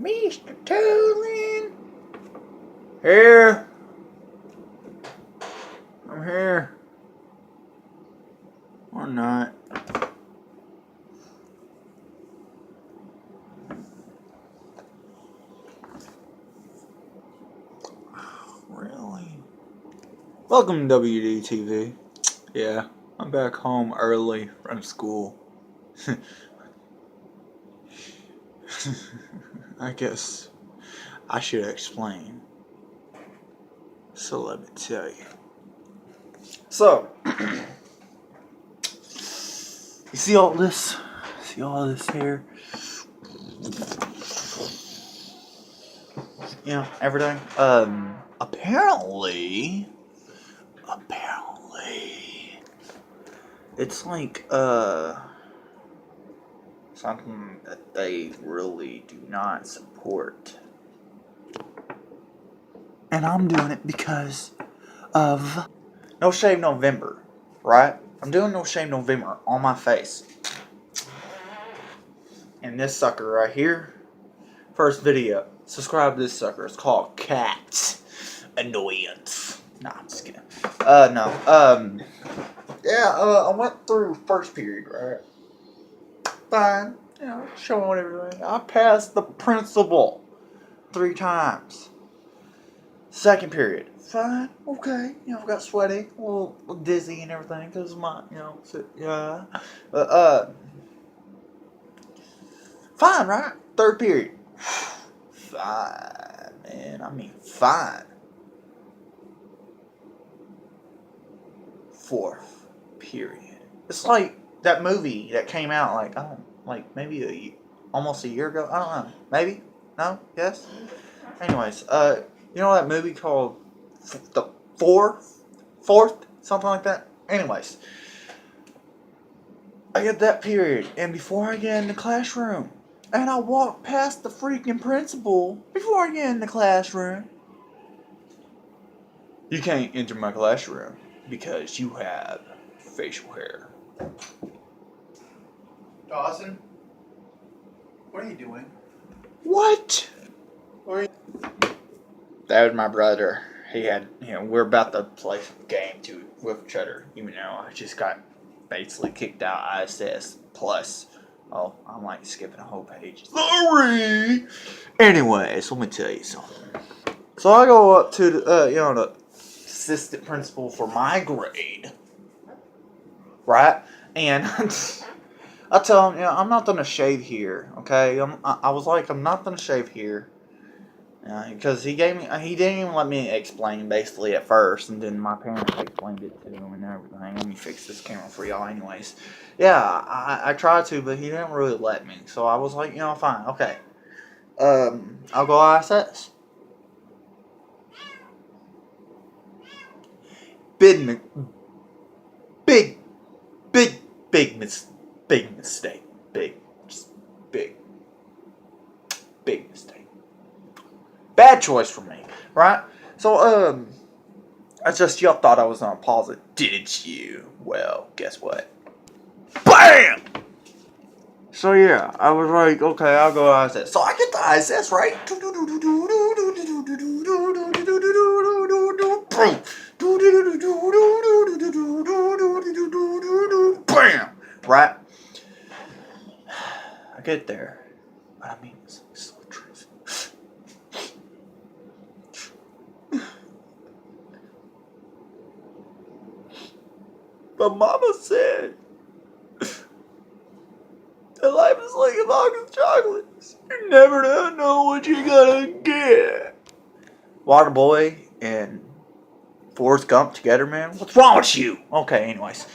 Mr. Tolan. Here. I'm here. Or not. Really? Welcome to WDTV. Yeah, I'm back home early from school. I guess I should explain. So let me tell you. So, you see all this? See all this here? You know, everything? Apparently, it's like, something that they really do not support. And I'm doing it because of No Shave November, right? I'm doing No Shave November on my face. And this sucker right here, first video, subscribe to this sucker. It's called Cat Annoyance. Nah, I'm just kidding. I went through first period, right? Fine, you know, showing everything. I passed the principal 3 times. Second period, fine, okay. You know, I got sweaty, a little dizzy and everything because of my, you know, fine, right? Third period, fine, man. I mean, fine. Fourth period. It's like that movie that came out like maybe almost a year ago. I don't know. Maybe? No? Yes? Anyways, you know that movie called The Fourth? Something like that? Anyways, I get that period, and before I get in the classroom, and I walk past the freaking principal before I get in the classroom. You can't enter my classroom because you have facial hair. Dawson, what are you doing? What? What are you... That was my brother. He had, you know, we're about to play some game too with each other. Even though I just got basically kicked out ISS plus. Oh, I'm like skipping a whole page. Sorry. Anyways, let me tell you something. So I go up to the, the assistant principal for my grade, right? And I tell him, I'm not gonna shave here, okay? I was like, I'm not gonna shave here. Because he didn't even let me explain basically at first, and then my parents explained it to him and everything. Let me fix this camera for y'all anyways. Yeah, I tried to, but he didn't really let me. So I was like, fine, okay. I'll go ISS. Big mistake. Big mistake. Bad choice for me, right? So, I just, y'all thought I was on pause it, did you? Well, guess what? BAM! So yeah, I was like, okay, I'll go ISS. So I get the ISS, right? BAM! Right? I get there. But I mean, it's so truth. But Mama said that life is like a box of chocolates. You never know what you're gonna get. Waterboy and Forrest Gump together, man. What's wrong with you? Okay, anyways.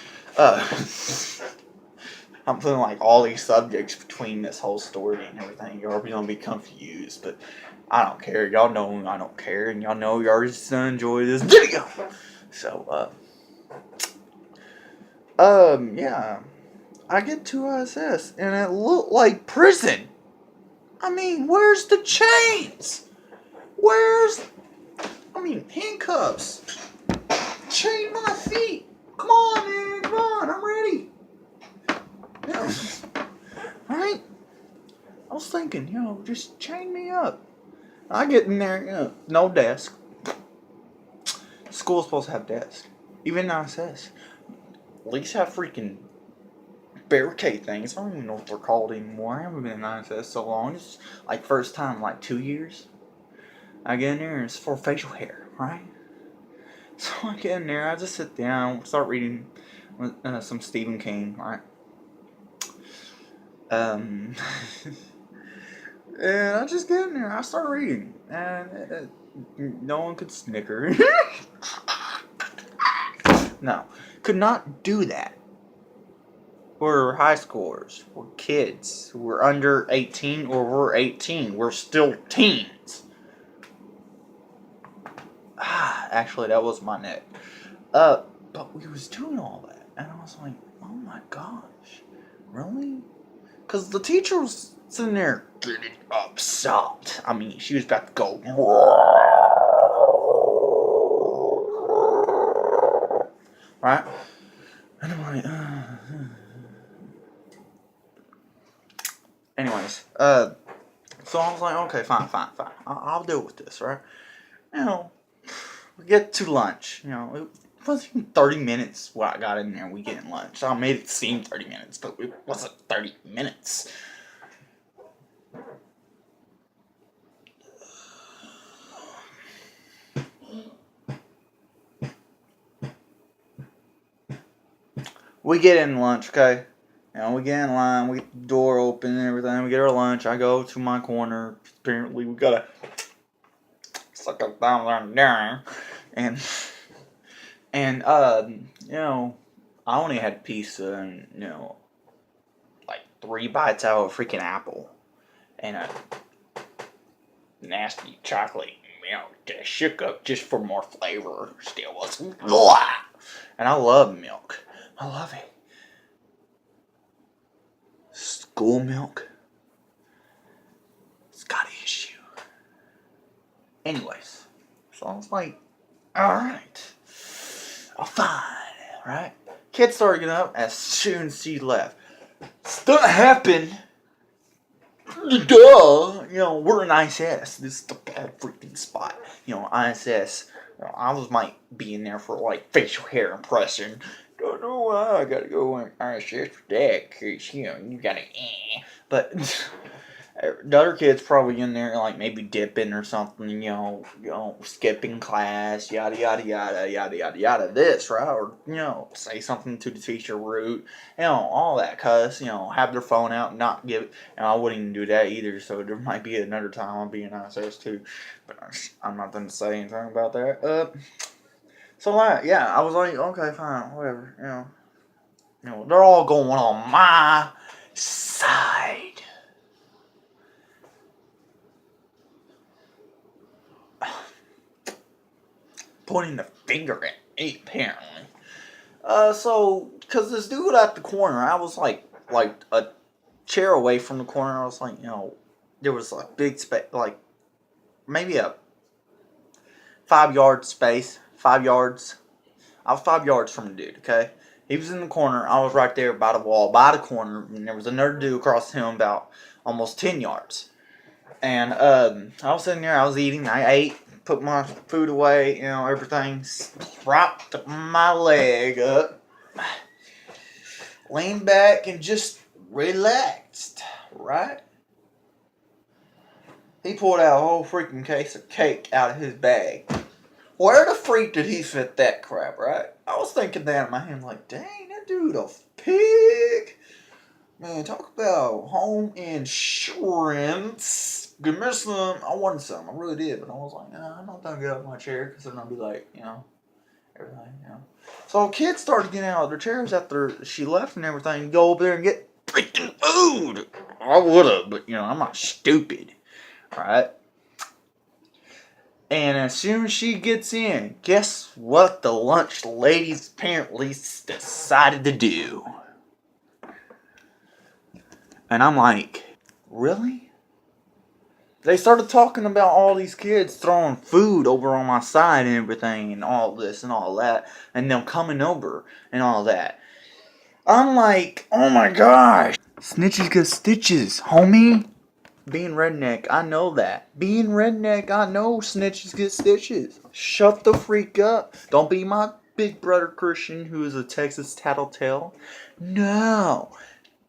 I'm putting like all these subjects between this whole story and everything. You're gonna be confused, but I don't care. Y'all know I don't care, and y'all know y'all just gonna enjoy this video. So, yeah. I get to ISS, and it looked like prison. I mean, where's the chains? Handcuffs. Chain my feet. Come on, man. Come on, I'm ready. Yeah. Right? I was thinking, just chain me up. I get in there, no desk. School's supposed to have desks. Even ISS. At least have freaking barricade things. I don't even know what they're called anymore. I haven't been in ISS so long. It's like first time like 2 years. I get in there and it's for facial hair, right? So I get in there, I just sit down, start reading some Stephen King, right? And I just get in there, I start reading, and no one could snicker. No, could not do that. We're high schoolers, we're kids, we're under 18 or we're 18, we're still teens. Actually, that was my neck. But we was doing all that, and I was like, oh my gosh, really? Because the teacher was sitting there getting upset. I mean, she was about to go, right? And I'm like, anyways, so I was like, okay, fine. I'll deal with this, right? We get to lunch, it wasn't even 30 minutes when I got in there, we get in lunch. I made it seem 30 minutes, but it wasn't 30 minutes. We get in lunch, okay? We get in line, we get the door open and everything, we get our lunch, I go to my corner, apparently we gotta suck up down there, and I only had pizza and, like 3 bites out of a freaking apple, and a nasty chocolate milk that shook up just for more flavor, still was, and I love milk, I love it. School milk, it's got an issue. Anyways, so I was like, alright, fine, right? Kid started getting up as soon as she left. Stuff happened. Duh, we're in ISS. This is the bad freaking spot. ISS. I might be in there for like facial hair impression. Don't know why I gotta go in ISS for that, cause you gotta. But the other kid's probably in there like maybe dipping or something. Skipping class, yada yada yada yada yada yada. This right, or say something to the teacher rude. All that. Cause have their phone out and not give it. And I wouldn't even do that either. So there might be another time I'll be in ISS too. But I'm not going to say anything about that. So I was like, okay, fine, whatever. They're all going on my side. Pointing the finger at me, apparently. Cause this dude at the corner, I was like a chair away from the corner. I was like, there was a big space, like maybe a 5-yard space, 5 yards. I was 5 yards from the dude. Okay, he was in the corner. I was right there by the wall, by the corner, and there was another dude across him about almost 10 yards. And I was sitting there. I was eating. I ate. Put my food away, everything. Propped my leg up. Leaned back and just relaxed, right? He pulled out a whole freaking case of cake out of his bag. Where the freak did he fit that crap, right? I was thinking that in my head, like, dang, that dude a pig. Man, talk about home insurance. Give me some. I wanted some. I really did. But I was like, I'm not going to get out of my chair because then I'll be like, everything, So kids started getting out of their chairs after she left and everything. Go over there and get freaking food. I would have, but, I'm not stupid. Right? And as soon as she gets in, guess what the lunch ladies apparently decided to do? And I'm like, really? They started talking about all these kids throwing food over on my side and everything and all this and all that. And them coming over and all that. I'm like, oh my gosh. Snitches get stitches, homie. Being redneck, I know that. Being redneck, I know snitches get stitches. Shut the freak up. Don't be my big brother Christian, who is a Texas tattletale. No,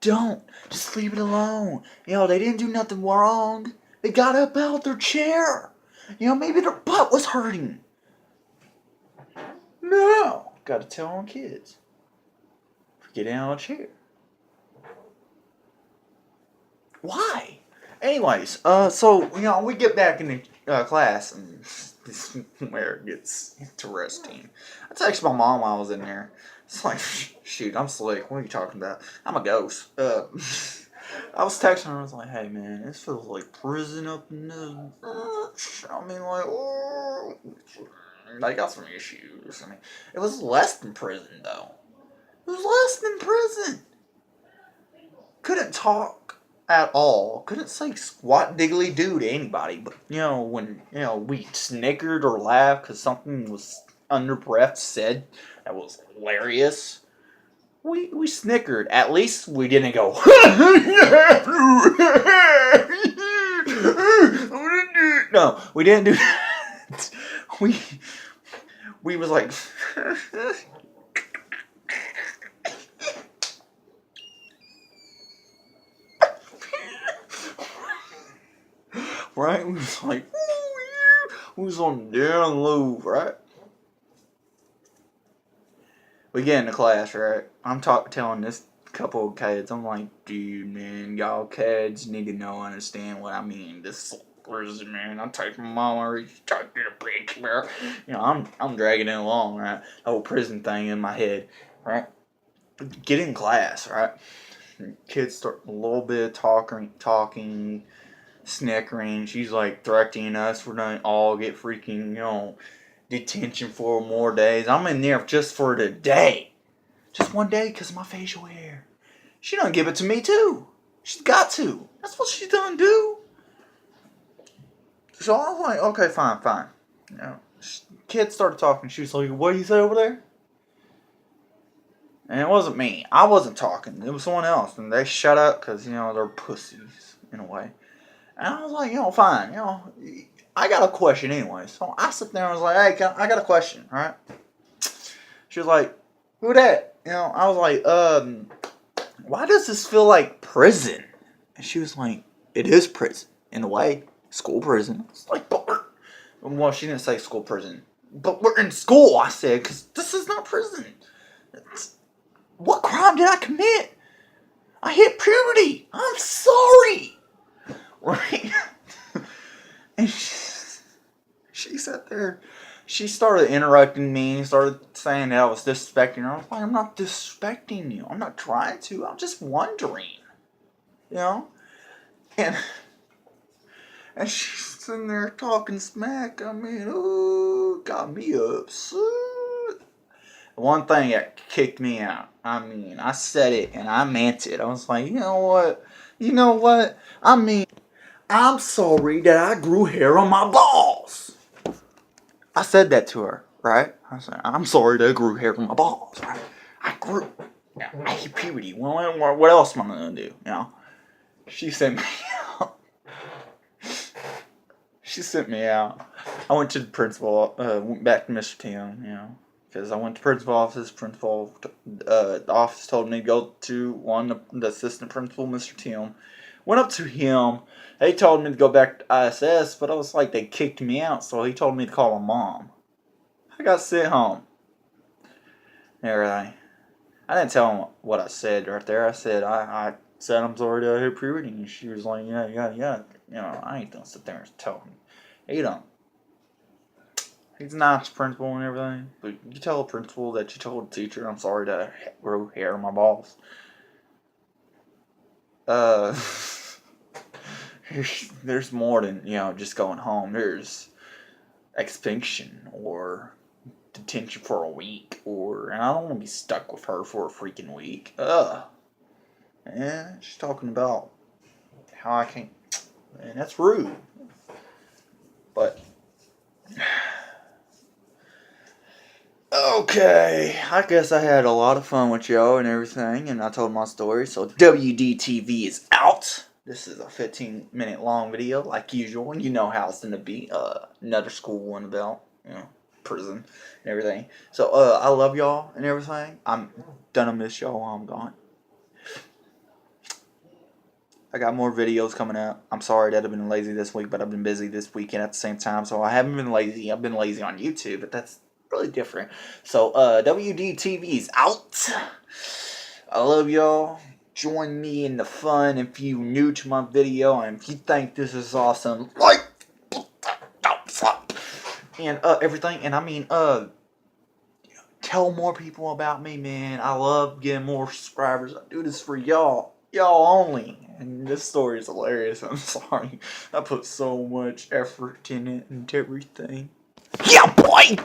don't. Just leave it alone. They didn't do nothing wrong. They got up out their chair. Maybe their butt was hurting. No. Gotta tell on kids. Get out of the chair. Why? Anyways, so we get back in the class, and this is where it gets interesting. I texted my mom while I was in there. It's like, shoot, I'm slick. What are you talking about? I'm a ghost. I was texting her. I was like, hey man, this feels like prison up in the. I mean, like, oh, I got some issues. I mean, it was less than prison though. It was less than prison. Couldn't talk at all. Couldn't say squat diggly do to anybody. But when we snickered or laughed because something was under breath said that was hilarious, we snickered. At least we didn't go. No, we didn't do that. We was like. Right? We was like, ooh, yeah. We was on down low, right? We get into class, right? I'm telling this couple of kids, I'm like, dude, man, y'all kids need to know, understand what I mean. This prison, man. I'm taking my mama, he's taking a bitch, bro. I'm dragging it along, right? The whole prison thing in my head, right? Get in class, right? Kids start a little bit talking, snickering. She's like threatening us. We're gonna all get freaking, detention for more days. I'm in there just for the day. Just one day because of my facial hair. She done give it to me too. She's got to. That's what she done do. So I was like, okay, fine. Kids started talking. She was like, what do you say over there? And it wasn't me. I wasn't talking. It was someone else. And they shut up because, they're pussies in a way. And I was like, fine. I got a question anyway. So I sit there and was like, hey, I got a question, right? She was like, who that? I was like, why does this feel like prison? And she was like, it is prison. In a way. School prison. It's like, well, she didn't say school prison. But we're in school, I said, because this is not prison. What crime did I commit? I hit puberty. I'm sorry. Right? And she sat there. She started interrupting me. Started saying that I was disrespecting her. I was like, I'm not disrespecting you. I'm not trying to. I'm just wondering. And she's sitting there talking smack. I mean, ooh, got me upset. One thing that kicked me out. I mean, I said it and I meant it. I was like, you know what? I mean, I'm sorry that I grew hair on my balls. I said that to her, right? I said, I'm sorry that I grew hair on my balls, right? I grew. I hit puberty. What else am I going to do, She sent me out. I went to the principal, went back to Mr. Tim, because I went to principal office. The office told me to go to the assistant principal, Mr. Tim. Went up to him. They told me to go back to ISS, but I was like, they kicked me out, so he told me to call my mom. I got sent home. Everything. I didn't tell him what I said right there. I said, I said I'm sorry that I hit puberty, and she was like, yeah. I ain't gonna sit there and tell him. He don't. He's a nice principal and everything, but you tell a principal that you told a teacher, I'm sorry that I grew hair on my balls. There's more than, just going home. There's extinction or detention for a week, and I don't want to be stuck with her for a freaking week. Yeah, she's talking about how I can't, and that's rude. But okay, I guess I had a lot of fun with y'all and everything, and I told my story. So WDTV is out. This is a 15-minute long video, like usual. You know how it's gonna be. Another school one about, prison and everything. So, I love y'all and everything. I'm gonna miss y'all while I'm gone. I got more videos coming out. I'm sorry that I've been lazy this week, but I've been busy this weekend at the same time, so I haven't been lazy. I've been lazy on YouTube, but that's really different. So, WDTV's out. I love y'all. Join me in the fun if you new to my video, and if you think this is awesome, like, and everything. And I mean, tell more people about me, man. I love getting more subscribers. I do this for y'all only. And this story is hilarious. I'm sorry. I put so much effort in it and everything. Yeah, boy!